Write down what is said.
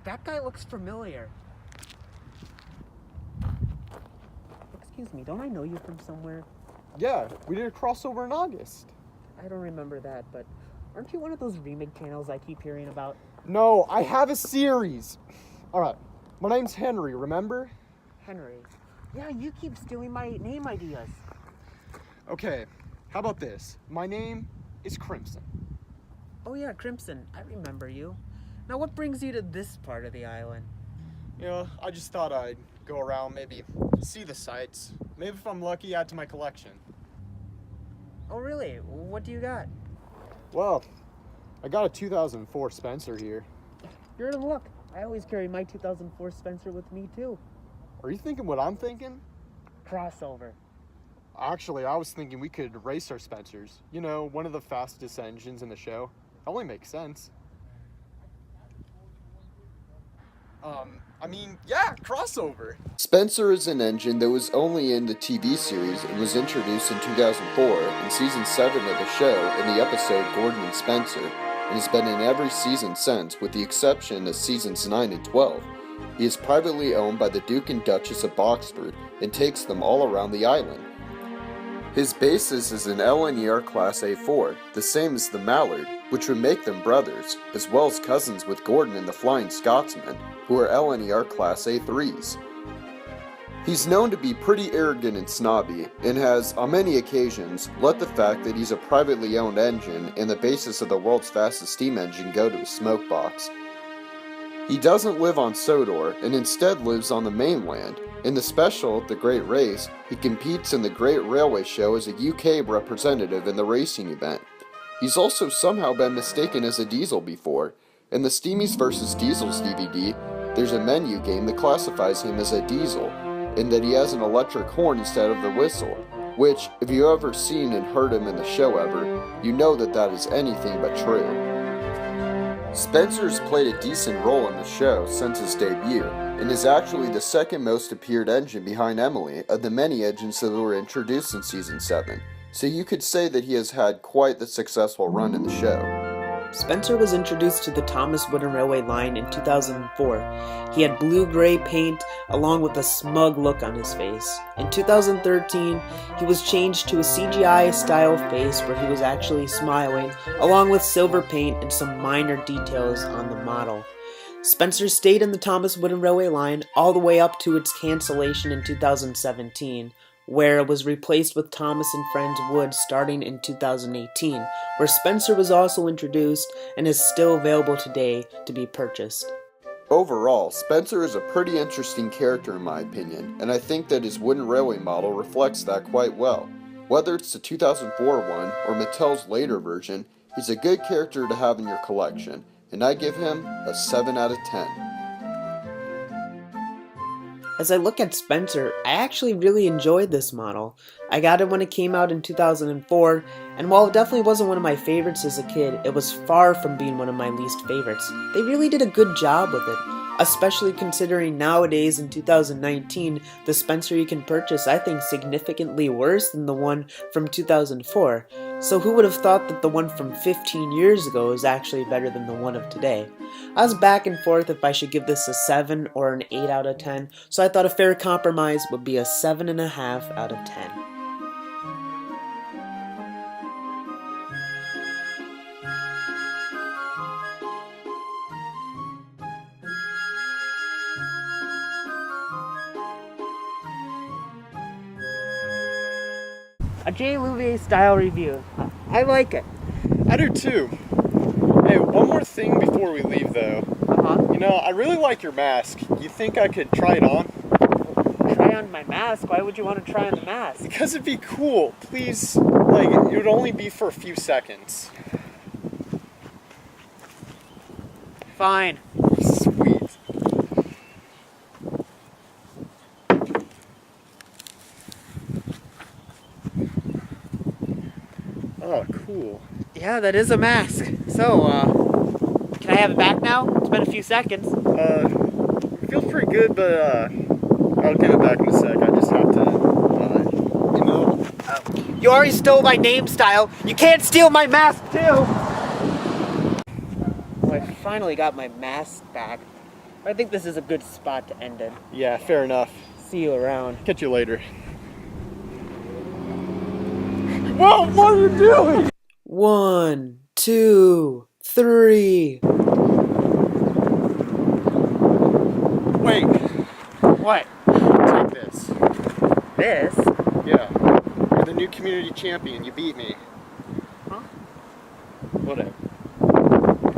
That guy looks familiar. Excuse me, don't I know you from somewhere? Yeah, we did a crossover in August. I don't remember that, but aren't you one of those remake channels I keep hearing about? No, I have a series. Alright, my name's Henry, remember? Henry. Yeah, you keep stealing my name ideas. Okay, how about this? My name is Crimson. Oh yeah, Crimson, I remember you. Now what brings you to this part of the island? You know, I just thought I'd go around, maybe see the sights. Maybe if I'm lucky, add to my collection. Oh really? What do you got? Well, I got a 2004 Spencer here. You're in luck. I always carry my 2004 Spencer with me too. Are you thinking what I'm thinking? Crossover. Actually, I was thinking we could race our Spencers. You know, one of the fastest engines in the show. It only makes sense. Yeah, crossover. Spencer is an engine that was only in the TV series and was introduced in 2004 in Season 7 of the show in the episode Gordon and Spencer, and has been in every season since, with the exception of Seasons 9 and 12. He is privately owned by the Duke and Duchess of Boxford and takes them all around the island. His basis is an LNER Class A4, the same as the Mallard, which would make them brothers, as well as cousins with Gordon and the Flying Scotsman, who are LNER Class A3s. He's known to be pretty arrogant and snobby, and has, on many occasions, let the fact that he's a privately owned engine and the basis of the world's fastest steam engine go to his smokebox. He doesn't live on Sodor, and instead lives on the mainland. In the special, The Great Race, he competes in the Great Railway Show as a UK representative in the racing event. He's also somehow been mistaken as a diesel before. In the Steamies vs. Diesels DVD, there's a menu game that classifies him as a diesel, in that he has an electric horn instead of the whistle, which, if you've ever seen and heard him in the show ever, you know that that is anything but true. Spencer's played a decent role in the show since his debut, and is actually the second most appeared engine behind Emily of the many engines that were introduced in Season 7, so you could say that he has had quite the successful run in the show. Spencer was introduced to the Thomas Wooden Railway line in 2004. He had blue-gray paint along with a smug look on his face. In 2013, he was changed to a CGI-style face where he was actually smiling, along with silver paint and some minor details on the model. Spencer stayed in the Thomas Wooden Railway line all the way up to its cancellation in 2017, where it was replaced with Thomas and Friends Wood starting in 2018, where Spencer was also introduced and is still available today to be purchased. Overall, Spencer is a pretty interesting character in my opinion, and I think that his wooden railway model reflects that quite well. Whether it's the 2004 one or Mattel's later version, he's a good character to have in your collection, and I give him a 7 out of 10. As I look at Spencer, I actually really enjoyed this model. I got it when it came out in 2004, and while it definitely wasn't one of my favorites as a kid, it was far from being one of my least favorites. They really did a good job with it, especially considering nowadays in 2019, the Spencer you can purchase I think significantly worse than the one from 2004. So who would have thought that the one from 15 years ago is actually better than the one of today? I was back and forth if I should give this a 7 or an 8 out of 10, so I thought a fair compromise would be a 7.5 out of 10. A J. Louvier style review. I like it. I do too. Hey, one more thing before we leave though. You know, I really like your mask. You think I could try it on? Try on my mask? Why would you want to try on the mask? Because it'd be cool. Please, like, it would only be for a few seconds. Fine. Sweet. Oh, cool. Yeah, that is a mask. So, can I have it back now? It's been a few seconds. It feels pretty good, but, I'll give it back in a sec. I just have to, you know. You already stole my name style. You can't steal my mask, too! Well, I finally got my mask back. I think this is a good spot to end it. Yeah, fair enough. See you around. Catch you later. Whoa, what are you doing? 1, 2, 3. Wait. What? Take this. This? Yeah. You're the new community champion. You beat me. Huh? Whatever.